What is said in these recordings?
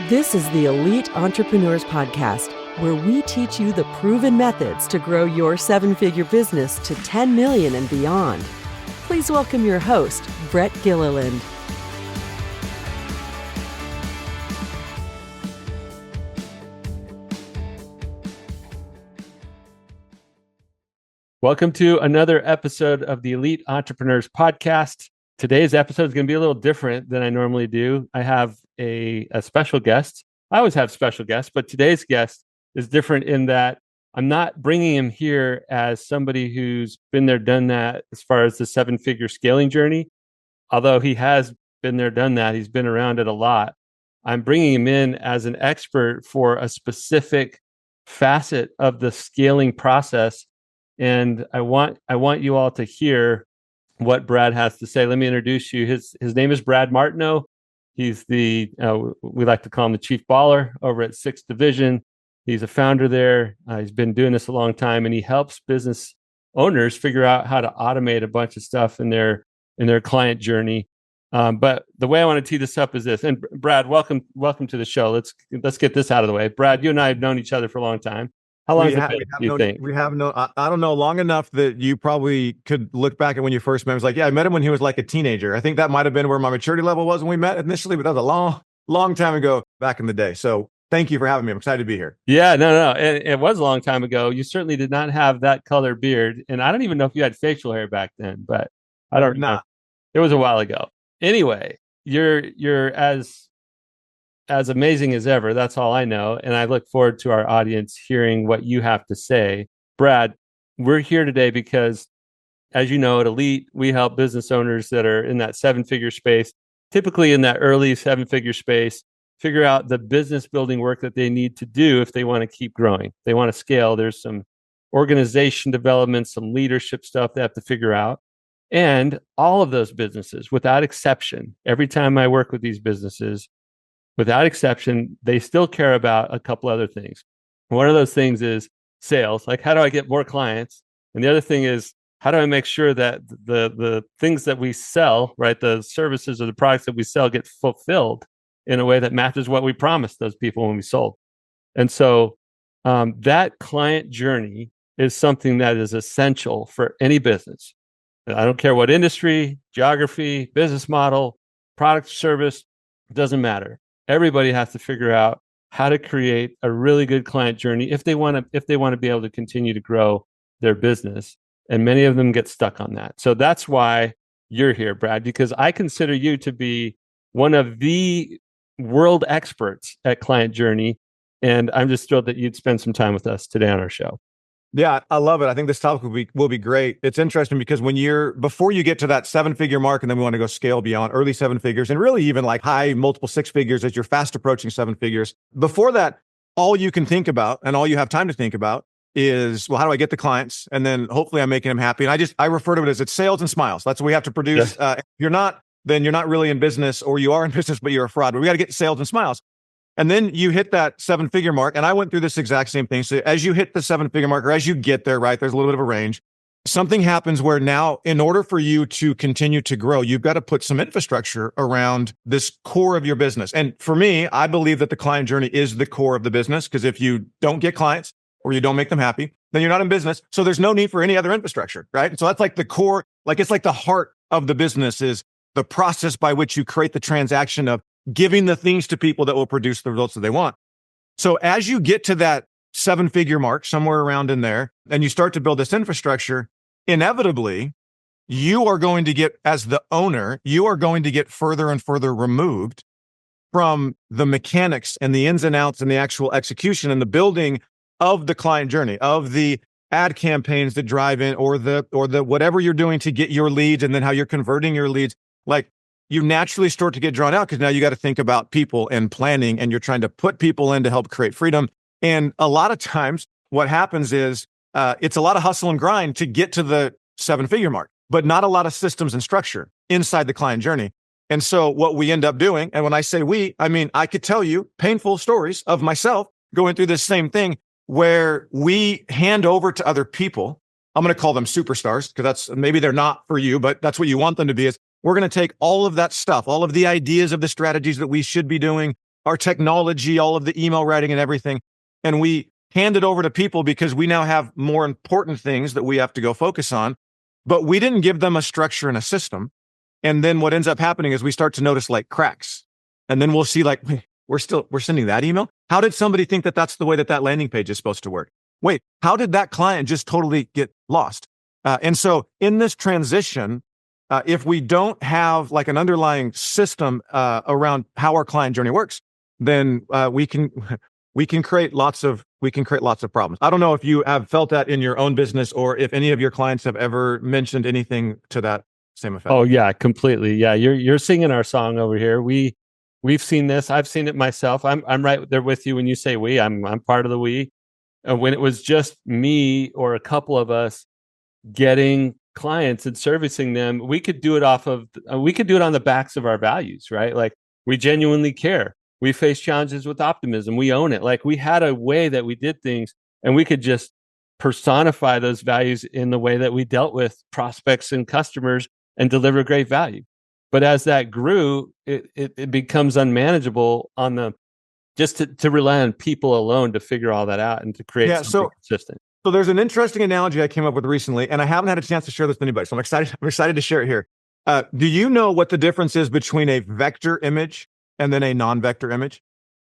This is the Elite Entrepreneurs Podcast, where we teach you the proven methods to grow your seven-figure business to 10 million and beyond. Please welcome your host, Brett Gilliland. Welcome to another episode of the Elite Entrepreneurs Podcast. Today's episode is going to be a little different than I normally do. I have a special guest. I always have special guests, but today's guest is different in that I'm not bringing him here as somebody who's been there, done that as far as the seven-figure scaling journey. Although he has been there, done that, he's been around it a lot. I'm bringing him in as an expert for a specific facet of the scaling process. And I want you all to hear what Brad has to say. Let me introduce you. His name is Brad Martineau. He's we like to call him the chief baller over at 6th Division. He's a founder there. He's been doing this a long time, and he helps business owners figure out how to automate a bunch of stuff in their client journey. But the way I want to tee this up is this. And Brad, welcome to the show. Let's get this out of the way. Brad, you and I have known each other for a long time. How long has it been, do you think? I don't know, long enough that you probably could look back at when you first met. It was like, yeah, I met him when he was like a teenager. I think that might have been where my maturity level was when we met initially, but that was a long time ago back in the day. So thank you for having me. I'm excited to be here. Yeah, no. It was a long time ago. You certainly did not have that color beard. And I don't even know if you had facial hair back then, but I don't know. It was a while ago. Anyway, you're as amazing as ever. That's all I know. And I look forward to our audience hearing what you have to say. Brad, we're here today because, as you know, at Elite, we help business owners that are in that seven-figure space, typically in that early seven-figure space, figure out the business building work that they need to do if they want to keep growing. They want to scale. There's some organization development, some leadership stuff they have to figure out. And all of those businesses, without exception, every time I work with these businesses, without exception, they still care about a couple other things. One of those things is sales, like how do I get more clients? And the other thing is, how do I make sure that the things that we sell, right, the services or the products that we sell get fulfilled in a way that matches what we promised those people when we sold? And so that client journey is something that is essential for any business. I don't care what industry, geography, business model, product, service, it doesn't matter. Everybody has to figure out how to create a really good client journey if they want to be able to continue to grow their business. And many of them get stuck on that. So that's why you're here, Brad, because I consider you to be one of the world experts at client journey. And I'm just thrilled that you'd spend some time with us today on our show. Yeah, I love it. I think this topic will be great. It's interesting because before you get to that seven-figure mark, and then we want to go scale beyond early seven figures, and really even like high multiple six figures as you're fast approaching seven figures. Before that, all you can think about and all you have time to think about is, well, how do I get the clients? And then hopefully I'm making them happy. And I refer to it as it's sales and smiles. That's what we have to produce. Yes. If you're not, then you're not really in business, or you are in business, but you're a fraud. But we got to get sales and smiles. And then you hit that seven-figure mark. And I went through this exact same thing. So as you hit the seven-figure mark, or as you get there, right, there's a little bit of a range. Something happens where now, in order for you to continue to grow, you've got to put some infrastructure around this core of your business. And for me, I believe that the client journey is the core of the business, because if you don't get clients or you don't make them happy, then you're not in business. So there's no need for any other infrastructure, right? And so that's like the core, like it's like the heart of the business is the process by which you create the transaction of giving the things to people that will produce the results that they want. So as you get to that seven-figure mark, somewhere around in there, and you start to build this infrastructure, inevitably, you are going to get, as the owner, you are going to get further and further removed from the mechanics and the ins and outs and the actual execution and the building of the client journey, of the ad campaigns that drive in, or the whatever you're doing to get your leads, and then how you're converting your leads. Like, you naturally start to get drawn out because now you got to think about people and planning, and you're trying to put people in to help create freedom. And a lot of times what happens is it's a lot of hustle and grind to get to the seven-figure mark, but not a lot of systems and structure inside the client journey. And so what we end up doing, and when I say we, I mean, I could tell you painful stories of myself going through this same thing where we hand over to other people. I'm going to call them superstars because maybe they're not for you, but that's what you want them to be. Is we're going to take all of that stuff, all of the ideas of the strategies that we should be doing, our technology, all of the email writing and everything. And we hand it over to people because we now have more important things that we have to go focus on. But we didn't give them a structure and a system. And then what ends up happening is we start to notice like cracks. And then we'll see like, we're sending that email. How did somebody think that that's the way that that landing page is supposed to work? Wait, how did that client just totally get lost? And so in this transition, if we don't have like an underlying system around how our client journey works, then we can create lots of problems. I don't know if you have felt that in your own business or if any of your clients have ever mentioned anything to that same effect. Oh yeah, completely. Yeah, you're singing our song over here. We've seen this. I've seen it myself. I'm right there with you when you say we. I'm part of the we. When it was just me or a couple of us getting clients and servicing them, we could do it on the backs of our values, right? Like we genuinely care. We face challenges with optimism. We own it. Like we had a way that we did things, and we could just personify those values in the way that we dealt with prospects and customers and deliver great value. But as that grew, it becomes unmanageable on the just to rely on people alone to figure all that out and to create something consistent. So there's an interesting analogy I came up with recently, and I haven't had a chance to share this with anybody. So I'm excited to share it here. Do you know what the difference is between a vector image and then a non-vector image?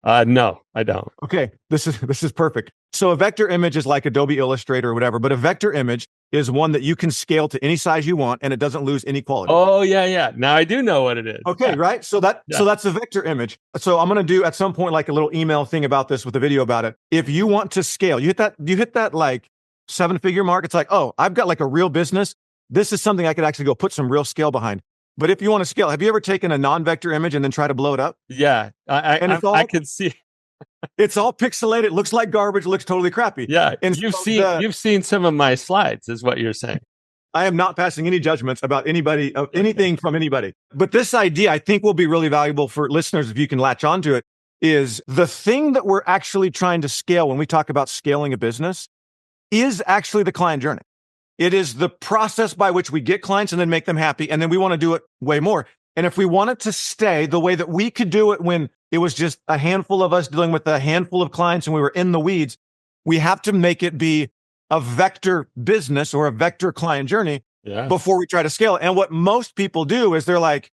No, I don't. Okay, this is perfect. So a vector image is like Adobe Illustrator or whatever, but a vector image is one that you can scale to any size you want and it doesn't lose any quality. Oh, yeah. Now I do know what it is. Okay, yeah. Right? So that's a vector image. So I'm going to do at some point like a little email thing about this with a video about it. If you want to scale, you hit that like 7-figure mark. It's like, oh, I've got like a real business. This is something I could actually go put some real scale behind. But if you want to scale, have you ever taken a non-vector image and then try to blow it up? Yeah, I can see. It's all pixelated. It looks like garbage. It looks totally crappy. Yeah, and you've seen some of my slides, is what you're saying. I am not passing any judgments about anybody, of anything from anybody. But this idea, I think, will be really valuable for listeners if you can latch onto it. Is the thing that we're actually trying to scale when we talk about scaling a business is actually the client journey. It is the process by which we get clients and then make them happy. And then we want to do it way more. And if we want it to stay the way that we could do it when it was just a handful of us dealing with a handful of clients and we were in the weeds, we have to make it be a vector business or a vector client journey before we try to scale it. And what most people do is they're like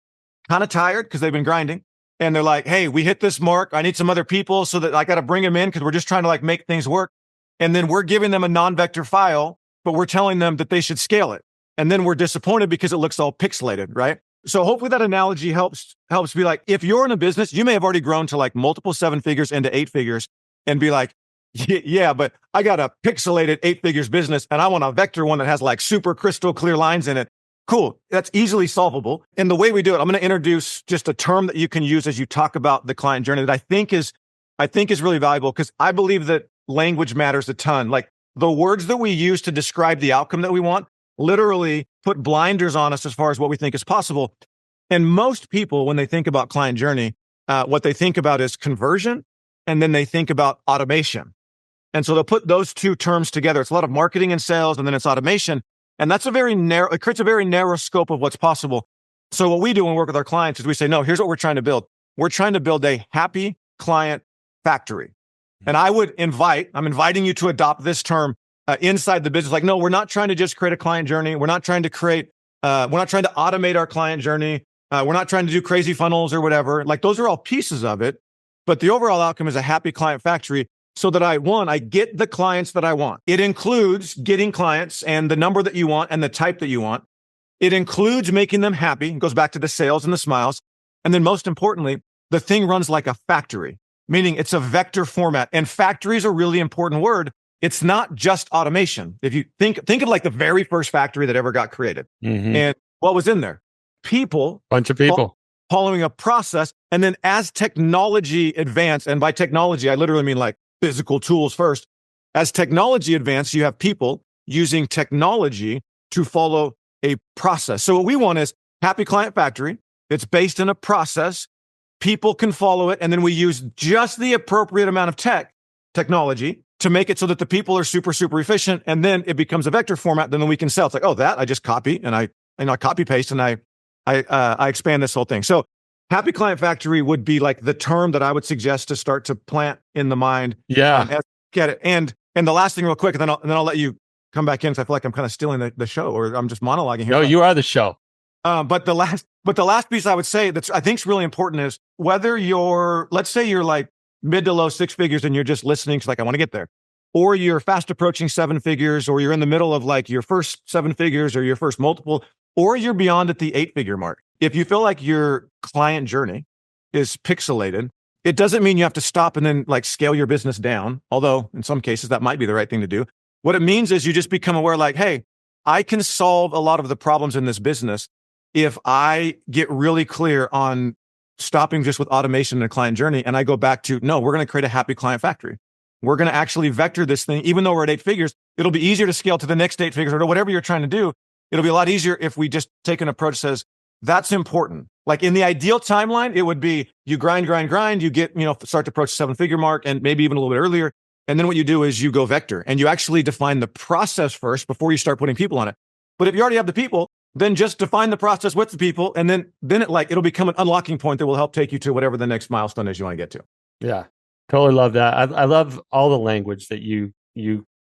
kind of tired because they've been grinding. And they're like, hey, we hit this mark. I need some other people so that I got to bring them in because we're just trying to like make things work. And then we're giving them a non-vector file, but we're telling them that they should scale it. And then we're disappointed because it looks all pixelated, right? So hopefully that analogy helps be like, if you're in a business, you may have already grown to like multiple 7 figures into 8 figures and be like, yeah, but I got a pixelated 8 figures business and I want a vector one that has like super crystal clear lines in it. Cool. That's easily solvable. And the way we do it, I'm going to introduce just a term that you can use as you talk about the client journey that I think is really valuable because I believe that language matters a ton. Like the words that we use to describe the outcome that we want literally put blinders on us as far as what we think is possible. And most people, when they think about client journey, what they think about is conversion, and then they think about automation. And so they'll put those two terms together. It's a lot of marketing and sales, and then it's automation. And that's it creates a very narrow scope of what's possible. So what we do when we work with our clients is we say, no, here's what we're trying to build. We're trying to build a happy client factory. And I'm inviting you to adopt this term inside the business. Like, no, we're not trying to just create a client journey. We're not trying to automate our client journey. We're not trying to do crazy funnels or whatever. Like those are all pieces of it. But the overall outcome is a happy client factory so that I get the clients that I want. It includes getting clients and the number that you want and the type that you want. It includes making them happy. It goes back to the sales and the smiles. And then most importantly, the thing runs like a factory, meaning it's a vector format. And factory is a really important word. It's not just automation. If you think of like the very first factory that ever got created. Mm-hmm. And what was in there? Bunch of people. Following a process. And then as technology advanced, and by technology, I literally mean like physical tools first. As technology advanced, you have people using technology to follow a process. So what we want is happy client factory. It's based in a process. People can follow it. And then we use just the appropriate amount of technology to make it so that the people are super, super efficient. And then it becomes a vector format. Then we can sell. It's like, oh, that I just copy and I copy paste and I expand this whole thing. So Happy Client Factory would be like the term that I would suggest to start to plant in the mind. Yeah. Get it. And the last thing real quick, and then I'll let you come back in, because I feel like I'm kind of stealing the show, or I'm just monologuing here. No, you are the show. But the last piece I would say that's I think is really important is whether let's say you're like mid to low six figures and you're just listening to like, I want to get there, or you're fast approaching seven figures, or you're in the middle of like your first seven figures or your first multiple, or you're beyond at the 8-figure mark. If you feel like your client journey is pixelated, it doesn't mean you have to stop and then like scale your business down. Although in some cases that might be the right thing to do. What it means is you just become aware like, hey, I can solve a lot of the problems in this business if I get really clear on stopping just with automation and client journey. And I go back to, no, we're going to create a happy client factory. We're going to actually vector this thing. Even though we're at 8 figures, it'll be easier to scale to the next 8 figures or to whatever you're trying to do. It'll be a lot easier if we just take an approach that says, that's important. Like in the ideal timeline, it would be you grind, you get, start to approach the 7-figure mark and maybe even a little bit earlier. And then what you do is you go vector and you actually define the process first before you start putting people on it. But if you already have the people, then just define the process with the people. And then it'll become an unlocking point that will help take you to whatever the next milestone is you want to get to. Yeah, totally love that. I love all the language that you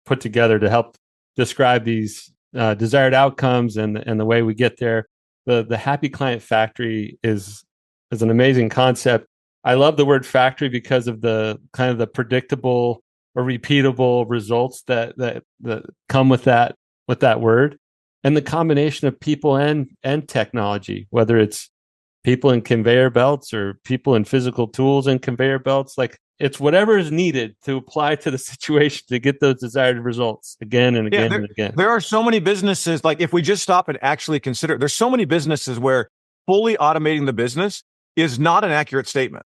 put together to help describe these desired outcomes and the way we get there. The happy client factory is an amazing concept. I love the word factory because of the kind of the predictable or repeatable results that come with that word, and the combination of people and technology, whether it's people in conveyor belts or people in physical tools and conveyor belts. Like it's whatever is needed to apply to the situation to get those desired results again and again and again. There are so many businesses, like if we just stop and actually consider, there's so many businesses where fully automating the business is not an accurate statement.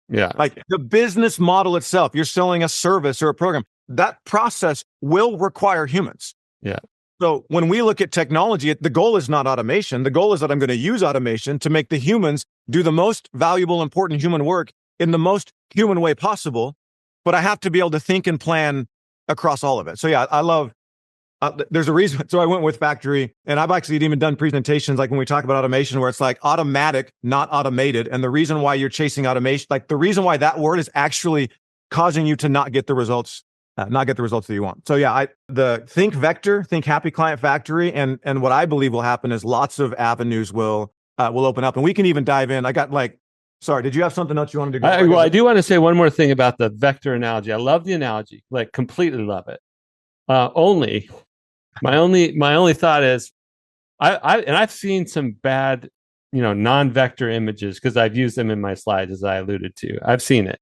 Yeah. Like the business model itself, you're selling a service or a program, that process will require humans. Yeah. So when we look at technology, the goal is not automation. The goal is that I'm going to use automation to make the humans do the most valuable, important human work in the most human way possible. But I have to be able to think and plan across all of it. So yeah, I love, there's a reason. So I went with factory, and I've actually even done presentations like when we talk about automation where it's like automatic, not automated. And the reason why you're chasing automation, like the reason why that word is actually causing you to not get the results that you want. So yeah, think vector, think happy client factory. And what I believe will happen is lots of avenues will open up, and we can even dive in. Sorry, did you have something else you wanted to go? I do want to say one more thing about the vector analogy. I love the analogy, like completely love it. My only thought is I've seen some bad, non-vector images because I've used them in my slides, as I alluded to. I've seen it.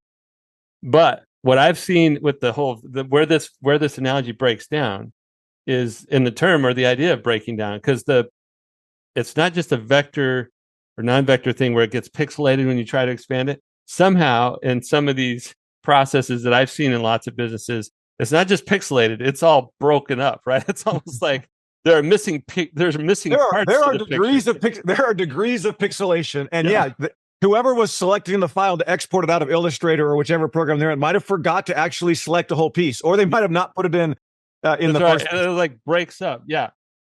But what I've seen with where this analogy breaks down is in the term or the idea of breaking down, because it's not just a vector or non-vector thing where it gets pixelated when you try to expand it. Somehow in some of these processes that I've seen in lots of businesses, it's not just pixelated, it's all broken up, right? It's almost like there are missing parts. There are degrees of pixelation. And whoever was selecting the file to export it out of Illustrator or whichever program they're in might have forgot to actually select a whole piece, or they might have not put it in the first. And it like breaks up. Yeah.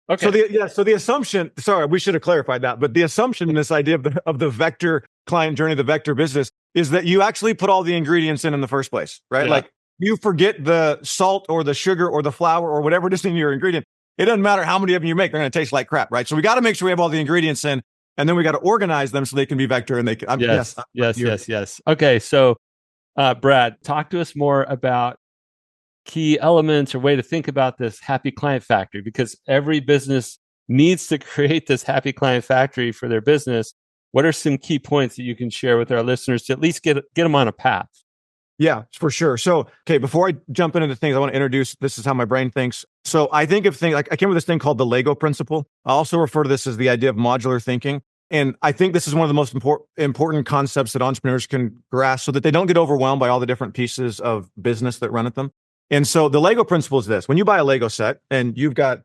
Okay. So the assumption. Sorry, we should have clarified that. But the assumption in this idea of the vector client journey, the vector business, is that you actually put all the ingredients in the first place, right? Yeah. Like you forget the salt or the sugar or the flour or whatever it is in your ingredient. It doesn't matter how many of them you make; they're going to taste like crap, right? So we got to make sure we have all the ingredients in. And then we got to organize them so they can be vector and they can. Yes. Okay. So, Brad, talk to us more about key elements or way to think about this happy client factory, because every business needs to create this happy client factory for their business. What are some key points that you can share with our listeners to at least get them on a path? Yeah, for sure. So, okay, before I jump into the things, I want to introduce, this is how my brain thinks. So I think of things, like I came with this thing called the Lego principle. I also refer to this as the idea of modular thinking. And I think this is one of the most important concepts that entrepreneurs can grasp so that they don't get overwhelmed by all the different pieces of business that run at them. And so the Lego principle is this: when you buy a Lego set, and you've got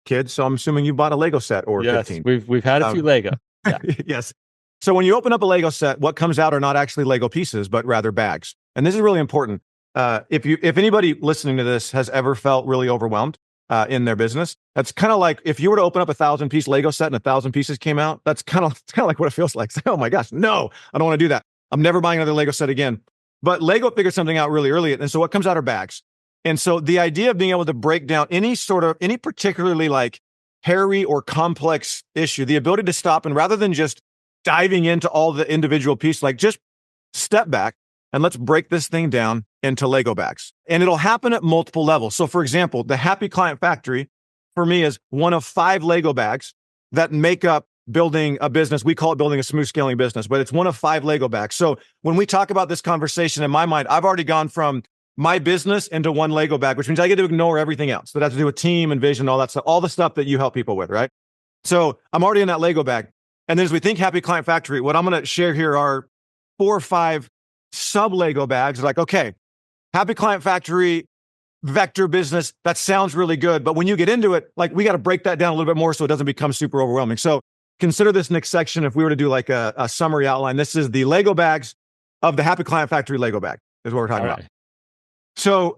kids, so I'm assuming you bought a Lego set or 15. We've had a few Lego. Yeah. Yes. So when you open up a Lego set, what comes out are not actually Lego pieces, but rather bags. And this is really important. If anybody listening to this has ever felt really overwhelmed, in their business. That's kind of like if you were to open up 1,000-piece Lego set and 1,000 pieces came out. That's kind of like what it feels like. Oh my gosh, no, I don't want to do that. I'm never buying another Lego set again. But Lego figured something out really early, and so what comes out are bags. And so the idea of being able to break down any particularly like hairy or complex issue, the ability to stop and rather than just diving into all the individual pieces, like just step back and let's break this thing down into Lego bags. And it'll happen at multiple levels. So for example, the Happy Client Factory for me is one of 5 Lego bags that make up building a business. We call it building a smooth scaling business, but it's one of 5 Lego bags. So when we talk about this conversation, in my mind, I've already gone from my business into one Lego bag, which means I get to ignore everything else that has to do with team and vision, all that stuff, all the stuff that you help people with, right? So I'm already in that Lego bag. And then as we think Happy Client Factory, what I'm going to share here are 4 or 5 sub Lego bags. Like, okay, Happy Client Factory, vector business, that sounds really good. But when you get into it, like we got to break that down a little bit more so it doesn't become super overwhelming. So consider this next section. If we were to do like a summary outline, this is the Lego bags of the Happy Client Factory Lego bag is what we're talking about. So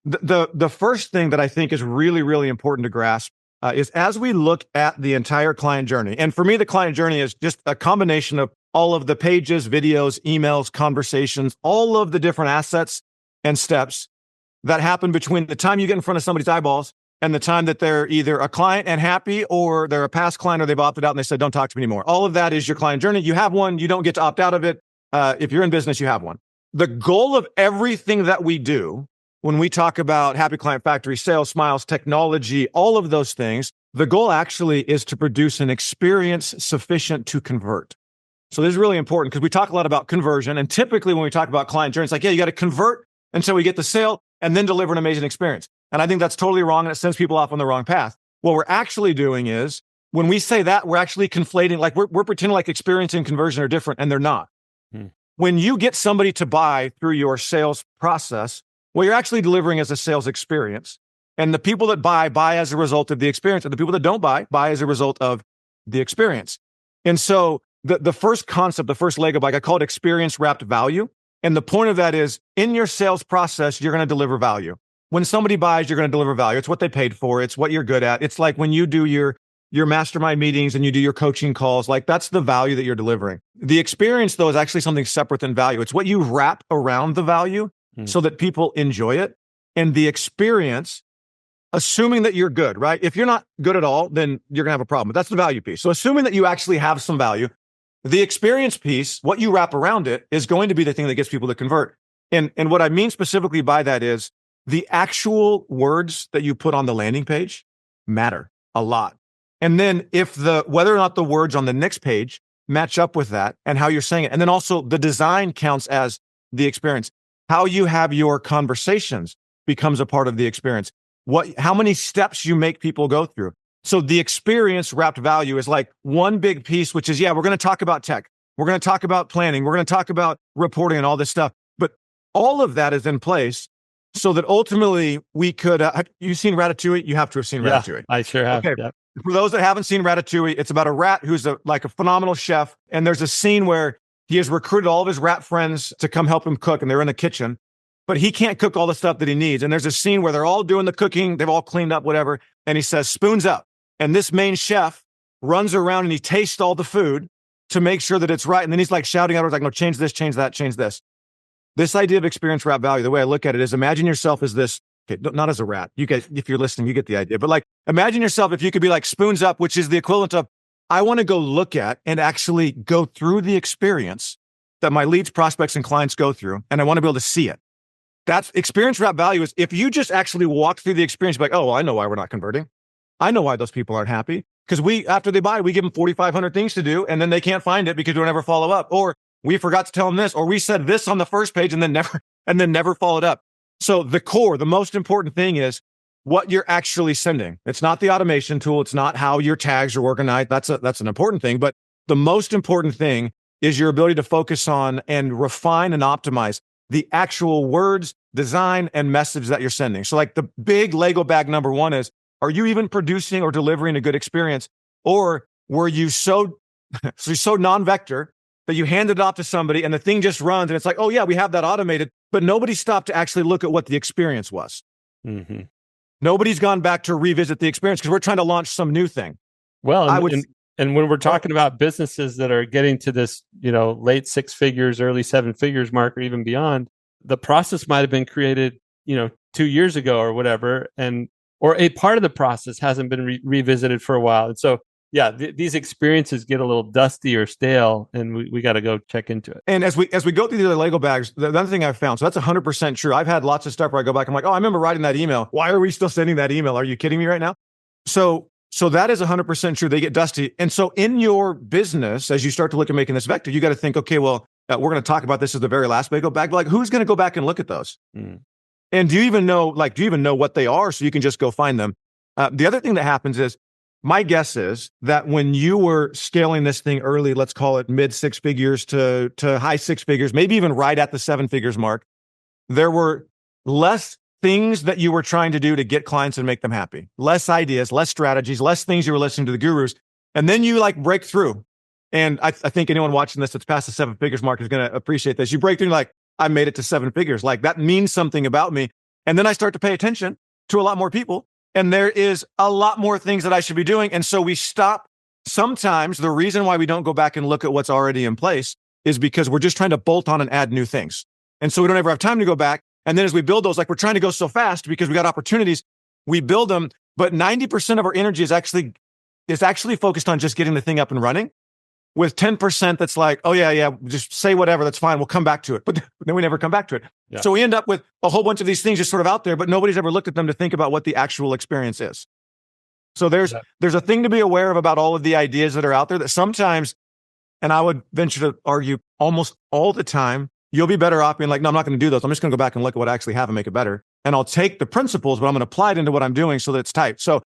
the first thing that I think is really, really important to grasp is as we look at the entire client journey, and for me, the client journey is just a combination of all of the pages, videos, emails, conversations, all of the different assets and steps that happen between the time you get in front of somebody's eyeballs and the time that they're either a client and happy or they're a past client or they've opted out and they said, don't talk to me anymore. All of that is your client journey. You have one. You don't get to opt out of it. If you're in business, you have one. The goal of everything that we do when we talk about Happy Client Factory, sales, smiles, technology, all of those things, the goal actually is to produce an experience sufficient to convert. So this is really important because we talk a lot about conversion. And typically when we talk about client journey, it's like, yeah, you got to convert until we get the sale and then deliver an amazing experience. And I think that's totally wrong and it sends people off on the wrong path. What we're actually doing is when we say that, we're actually conflating, like we're pretending like experience and conversion are different and they're not. When you get somebody to buy through your sales process, what you're actually delivering is a sales experience. And the people that buy as a result of the experience. And the people that don't buy as a result of the experience. And so the first concept, the first Lego bag, I call it experience wrapped value. And the point of that is in your sales process, you're going to deliver value. When somebody buys, you're going to deliver value. It's what they paid for. It's what you're good at. It's like when you do your mastermind meetings and you do your coaching calls, like that's the value that you're delivering. The experience though is actually something separate than value. It's what you wrap around the value so that people enjoy it. And the experience, assuming that you're good, right? If you're not good at all, then you're gonna have a problem. But that's the value piece. So assuming that you actually have some value, the experience piece, what you wrap around it is going to be the thing that gets people to convert. And what I mean specifically by that is the actual words that you put on the landing page matter a lot. And then whether or not the words on the next page match up with that and how you're saying it. And then also the design counts as the experience. How you have your conversations becomes a part of the experience. How many steps you make people go through. So the experience wrapped value is like one big piece, which is, yeah, we're going to talk about tech. We're going to talk about planning. We're going to talk about reporting and all this stuff. But all of that is in place so that ultimately we could, you've seen Ratatouille? You have to have seen Ratatouille. Yeah, I sure have. Okay. Yep. For those that haven't seen Ratatouille, it's about a rat who's like a phenomenal chef. And there's a scene where he has recruited all of his rat friends to come help him cook. And they're in the kitchen, but he can't cook all the stuff that he needs. And there's a scene where they're all doing the cooking. They've all cleaned up, whatever. And he says, spoons up. And this main chef runs around and he tastes all the food to make sure that it's right. And then he's like shouting out, like, no, change this, change that, change this. This idea of experience wrap value, the way I look at it is imagine yourself as this, okay, not as a rat. You guys, if you're listening, you get the idea. But like, imagine yourself if you could be like spoons up, which is the equivalent of, I want to go look at and actually go through the experience that my leads, prospects, and clients go through. And I want to be able to see it. That's experience wrap value is if you just actually walk through the experience, like, oh, well, I know why we're not converting. I know why those people aren't happy. Because after they buy, we give them 4,500 things to do, and then they can't find it because we don't ever follow up. Or we forgot to tell them this, or we said this on the first page and then never followed up. So the core, the most important thing is what you're actually sending. It's not the automation tool. It's not how your tags are organized. That's an important thing. But the most important thing is your ability to focus on and refine and optimize the actual words, design, and message that you're sending. So like the big Lego bag number one is, are you even producing or delivering a good experience? Or were you so non-vector that you handed it off to somebody and the thing just runs and it's like, oh yeah, we have that automated, but nobody stopped to actually look at what the experience was. Mm-hmm. Nobody's gone back to revisit the experience because we're trying to launch some new thing. Well, and when we're talking about businesses that are getting to this, late 6 figures, early 7 figures mark, or even beyond, the process might have been created, 2 years ago or whatever, or a part of the process hasn't been revisited for a while. And so, yeah, these experiences get a little dusty or stale, and we got to go check into it. And as we go through the other Lego bags, the other thing I've found, so that's 100% true. I've had lots of stuff where I go back, I'm like, oh, I remember writing that email. Why are we still sending that email? Are you kidding me right now? So that is 100% true. They get dusty. And so in your business, as you start to look at making this vector, you got to think, okay, well, we're going to talk about this as the very last Lego bag. But like, who's going to go back and look at those? And do you even know what they are? So you can just go find them. The other thing that happens is, my guess is that when you were scaling this thing early, let's call it mid 6 figures to high 6 figures, maybe even right at the 7 figures mark, there were less things that you were trying to do to get clients and make them happy, less ideas, less strategies, less things you were listening to the gurus. And then you break through. And I think anyone watching this that's past the 7 figures mark is going to appreciate this. You break through like, I made it to 7 figures. Like that means something about me. And then I start to pay attention to a lot more people. And there is a lot more things that I should be doing. And so we stop. Sometimes the reason why we don't go back and look at what's already in place is because we're just trying to bolt on and add new things. And so we don't ever have time to go back. And then as we build those, like we're trying to go so fast because we got opportunities, we build them. But 90% of our energy is actually focused on just getting the thing up and running, with 10% that's like, oh yeah, just say whatever, that's fine. We'll come back to it. But then we never come back to it. Yeah. So we end up with a whole bunch of these things just sort of out there, but nobody's ever looked at them to think about what the actual experience is. So there's a thing to be aware of about all of the ideas that are out there that sometimes, and I would venture to argue almost all the time, you'll be better off being like, no, I'm not going to do those. I'm just going to go back and look at what I actually have and make it better. And I'll take the principles, but I'm going to apply it into what I'm doing so that it's tight. So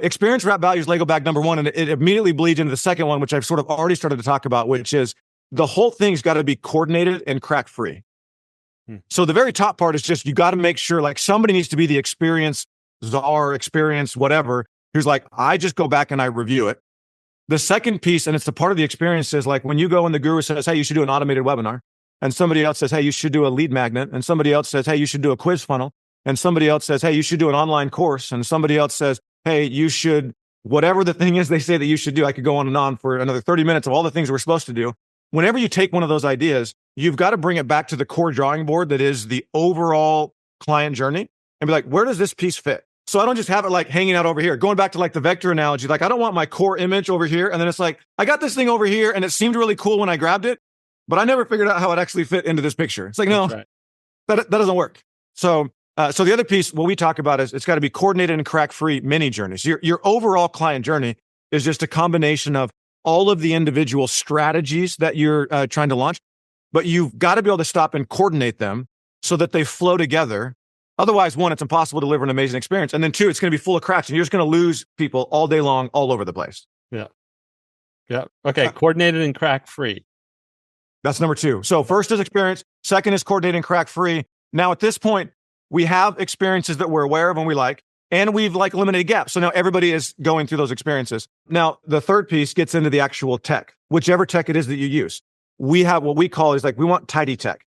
experience wrap value is Lego bag number 1, and it immediately bleeds into the second one, which I've sort of already started to talk about, which is the whole thing's got to be coordinated and crack free. So the very top part is just, you got to make sure like somebody needs to be the experience whatever, who's like, I just go back and I review it. The second piece, and it's the part of the experience, is like when you go and the guru says, hey, you should do an automated webinar. And somebody else says, hey, you should do a lead magnet. And somebody else says, hey, you should do a quiz funnel. And somebody else says, hey, you should do an online course. And somebody else says, hey, you should, whatever the thing is they say that you should do. I could go on and on for another 30 minutes of all the things we're supposed to do. Whenever you take one of those ideas, you've got to bring it back to the core drawing board that is the overall client journey and be like, where does this piece fit? So I don't just have it like hanging out over here. Going back to like the vector analogy, like I don't want my core image over here. And then it's like, I got this thing over here and it seemed really cool when I grabbed it, but I never figured out how it actually fit into this picture. It's like, no, right. that doesn't work. So the other piece, what we talk about is it's got to be coordinated and crack-free mini journeys. Your overall client journey is just a combination of all of the individual strategies that you're trying to launch, but you've got to be able to stop and coordinate them so that they flow together. Otherwise, 1, it's impossible to deliver an amazing experience. And then 2, it's going to be full of cracks and you're just going to lose people all day long, all over the place. Yeah. Okay. Coordinated and crack-free. That's number 2. So first is experience. Second is coordinated and crack-free. Now at this point, we have experiences that we're aware of and we like, and we've like eliminated gaps. So now everybody is going through those experiences. Now, the third piece gets into the actual tech, whichever tech it is that you use. We have what we call is like, we want tidy tech.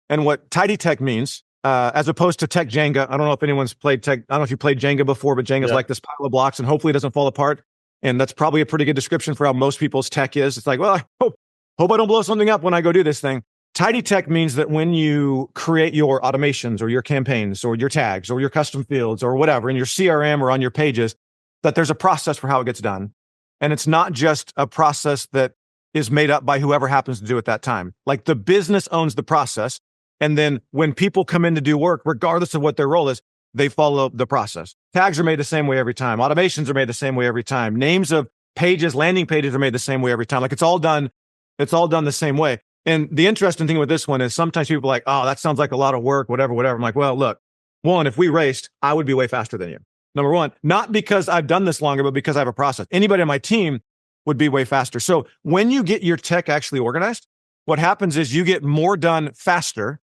And what tidy tech means, as opposed to tech Jenga, I don't know if anyone's played tech. I don't know if you played Jenga before, but Jenga's like this pile of blocks and hopefully it doesn't fall apart. And that's probably a pretty good description for how most people's tech is. It's like, well, I hope I don't blow something up when I go do this thing. Tidy tech means that when you create your automations or your campaigns or your tags or your custom fields or whatever in your CRM or on your pages, that there's a process for how it gets done. And it's not just a process that is made up by whoever happens to do it that time. Like the business owns the process. And then when people come in to do work, regardless of what their role is, they follow the process. Tags are made the same way every time. Automations are made the same way every time. Names of pages, landing pages are made the same way every time. Like it's all done the same way. And the interesting thing with this one is sometimes people are like, oh, that sounds like a lot of work, whatever. I'm like, well, look, 1, if we raced, I would be way faster than you. Number 1, not because I've done this longer, but because I have a process. Anybody on my team would be way faster. So when you get your tech actually organized, what happens is you get more done faster.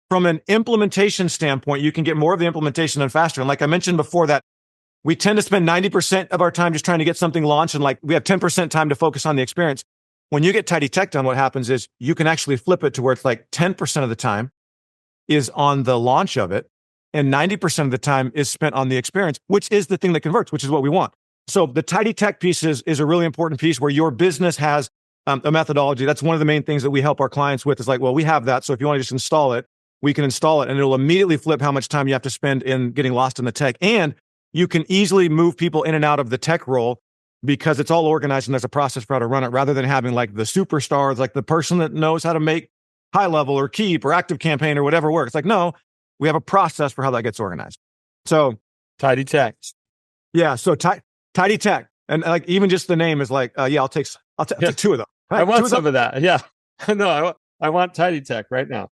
From an implementation standpoint, you can get more of the implementation done faster. And like I mentioned before, that we tend to spend 90% of our time just trying to get something launched. And like we have 10% time to focus on the experience. When you get tidy tech done, what happens is you can actually flip it to where it's like 10% of the time is on the launch of it. and 90% of the time is spent on the experience, which is the thing that converts, which is what we want. So the tidy tech piece is a really important piece where your business has a methodology. That's one of the main things that we help our clients with is like, well, we have that. So if you want to just install it, we can install it and it'll immediately flip how much time you have to spend in getting lost in the tech. And you can easily move people in and out of the tech role because it's all organized and there's a process for how to run it rather than having like the superstars, like the person that knows how to make high level or keep or active campaign or whatever works. Like, no, we have a process for how that gets organized. So tidy tech. Yeah. So tidy tech. And like, even just the name is like, I'll take two of them. Right? I want some of that. Yeah. No, I want tidy tech right now.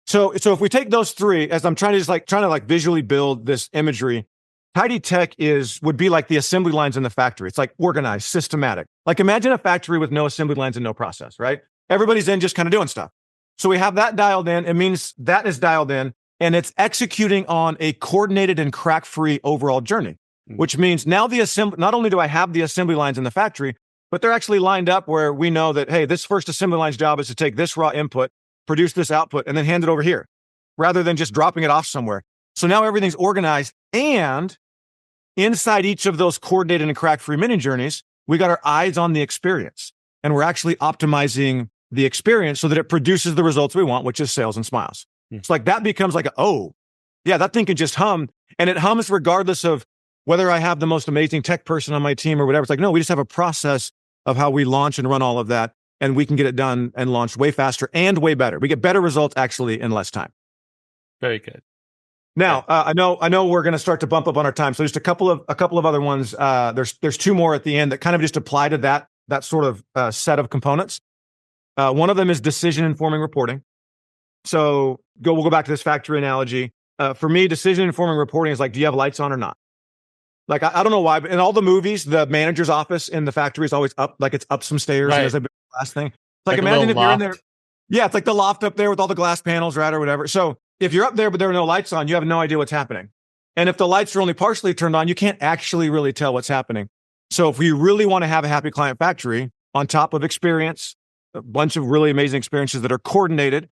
So if we take those three, as I'm trying to visually build this imagery, tidy tech would be like the assembly lines in the factory. It's like organized, systematic. Like imagine a factory with no assembly lines and no process, right? Everybody's in just kind of doing stuff. So we have that dialed in. It means that is dialed in and it's executing on a coordinated and crack-free overall journey, which means now not only do I have the assembly lines in the factory, but they're actually lined up where we know that, hey, this first assembly line's job is to take this raw input, produce this output, and then hand it over here, rather than just dropping it off somewhere. So now everything's organized, and inside each of those coordinated and crack-free mini journeys, we got our eyes on the experience, and we're actually optimizing the experience so that it produces the results we want, which is sales and smiles. It's like that becomes like, that thing can just hum, and it hums regardless of whether I have the most amazing tech person on my team or whatever. It's like, no, we just have a process of how we launch and run all of that, and we can get it done and launched way faster and way better. We get better results actually in less time. Very good. Now, I know we're going to start to bump up on our time. So just a couple of other ones. There's two more at the end that kind of just apply to that sort of set of components. One of them is decision informing reporting. So we'll go back to this factory analogy. For me, decision informing reporting is like, do you have lights on or not? Like, I don't know why, but in all the movies, the manager's office in the factory is always up, like it's up some stairs. Right. And there's a big glass thing. It's like imagine if you're in there. Yeah, it's like the loft up there with all the glass panels, right, or whatever. So if you're up there, but there are no lights on, you have no idea what's happening. And if the lights are only partially turned on, you can't actually really tell what's happening. So if we really want to have a happy client factory on top of experience, a bunch of really amazing experiences that are coordinated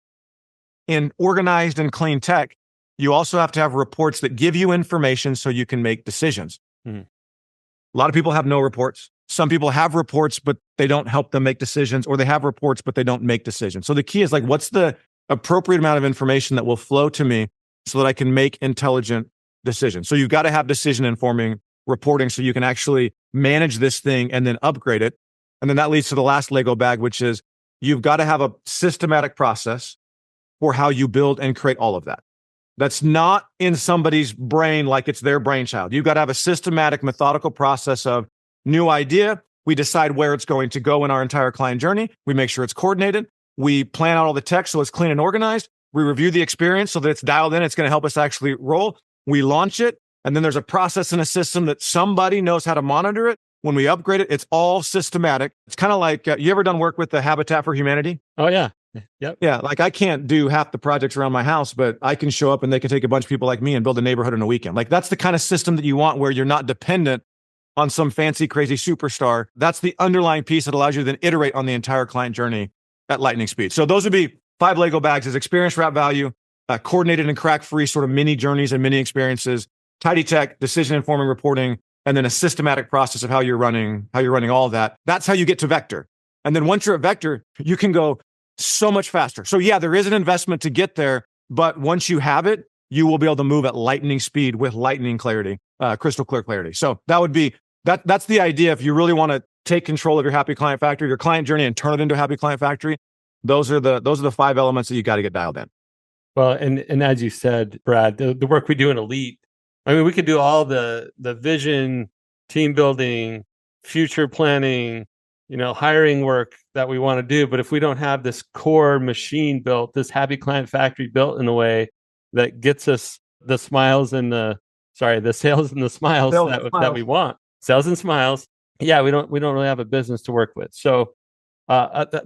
and organized and clean tech, you also have to have reports that give you information so you can make decisions. Mm-hmm. A lot of people have no reports. Some people have reports, but they don't help them make decisions, or they have reports, but they don't make decisions. So the key is like, what's the appropriate amount of information that will flow to me so that I can make intelligent decisions? So you've got to have decision informing reporting so you can actually manage this thing and then upgrade it. And then that leads to the last Lego bag, which is you've got to have a systematic process for how you build and create all of that. That's not in somebody's brain like it's their brainchild. You've got to have a systematic, methodical process of new idea. We decide where it's going to go in our entire client journey. We make sure it's coordinated. We plan out all the tech so it's clean and organized. We review the experience so that it's dialed in. It's going to help us actually roll. We launch it. And then there's a process and a system that somebody knows how to monitor it. When we upgrade it, it's all systematic. It's kind of like, you ever done work with the Habitat for Humanity? Oh, yeah. Yep. Yeah. Like I can't do half the projects around my house, but I can show up and they can take a bunch of people like me and build a neighborhood in a weekend. Like that's the kind of system that you want where you're not dependent on some fancy, crazy superstar. That's the underlying piece that allows you to then iterate on the entire client journey at lightning speed. So those would be 5 Lego bags: is experience, wrap value, coordinated and crack-free sort of mini journeys and mini experiences, tidy tech, decision-informing reporting, and then a systematic process of how you're running all of that. That's how you get to vector. And then once you're at vector, you can go so much faster. So yeah, there is an investment to get there, but once you have it, you will be able to move at lightning speed with lightning clarity, crystal clear clarity. So that would be that's the idea. If you really want to take control of your happy client factory, your client journey, and turn it into a happy client factory, those are the 5 elements that you got to get dialed in. Well, and as you said, Brad, the work we do in Elite, I mean, we could do all the vision, team building, future planning, hiring work that we want to do. But if we don't have this core machine built, this happy client factory built in a way that gets us the smiles and the sales and the smiles that we want, sales and smiles. Yeah, we don't really have a business to work with. So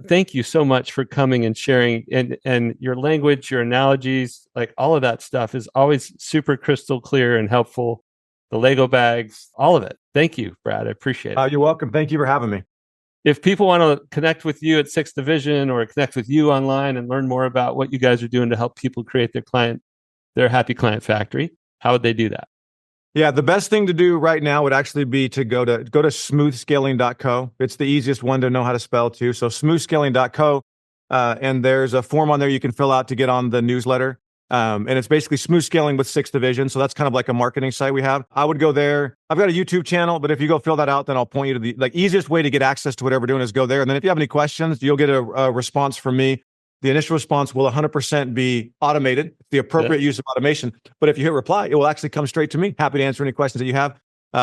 thank you so much for coming and sharing, and your language, your analogies, like all of that stuff is always super crystal clear and helpful. The Lego bags, all of it. Thank you, Brad. I appreciate it. You're welcome. Thank you for having me. If people want to connect with you at 6th Division or connect with you online and learn more about what you guys are doing to help people create their client their Happy Client Factory, how would they do that? Yeah, the best thing to do right now would actually be to go to smoothscaling.co. It's the easiest one to know how to spell too. So smoothscaling.co, and there's a form on there you can fill out to get on the newsletter. And it's basically smooth scaling with 6 divisions. So that's kind of like a marketing site we have. I would go there. I've got a YouTube channel, but if you go fill that out, then I'll point you to the easiest way to get access to whatever we're doing is go there. And then if you have any questions, you'll get a response from me. The initial response will 100% be automated, the appropriate use of automation. But if you hit reply, it will actually come straight to me. Happy to answer any questions that you have.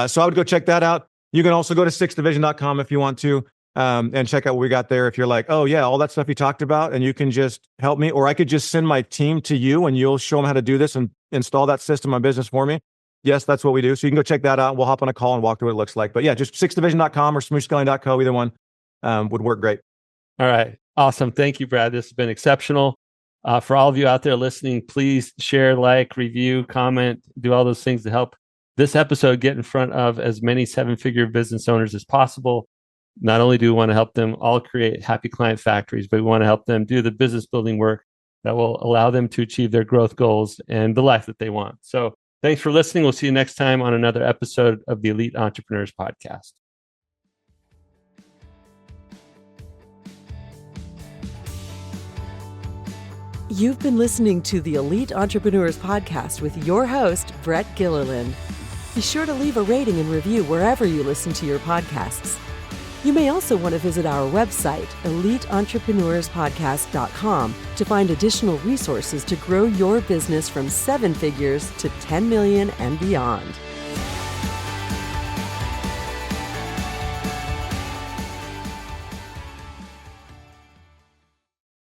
So I would go check that out. You can also go to 6division.com if you want to, and check out what we got there. If you're like, oh yeah, all that stuff you talked about, and you can just help me, or I could just send my team to you and you'll show them how to do this and install that system on business for me. Yes, that's what we do. So you can go check that out. We'll hop on a call and walk through what it looks like. But yeah, just 6division.com or smoothscaling.co, either one would work great. All right. Awesome. Thank you, Brad. This has been exceptional. For all of you out there listening, please share, like, review, comment, do all those things to help this episode get in front of as many 7-figure business owners as possible. Not only do we want to help them all create happy client factories, but we want to help them do the business building work that will allow them to achieve their growth goals and the life that they want. So thanks for listening. We'll see you next time on another episode of the Elite Entrepreneurs Podcast. You've been listening to the Elite Entrepreneurs Podcast with your host, Brett Gilliland. Be sure to leave a rating and review wherever you listen to your podcasts. You may also want to visit our website, eliteentrepreneurspodcast.com, to find additional resources to grow your business from 7 figures to 10 million and beyond.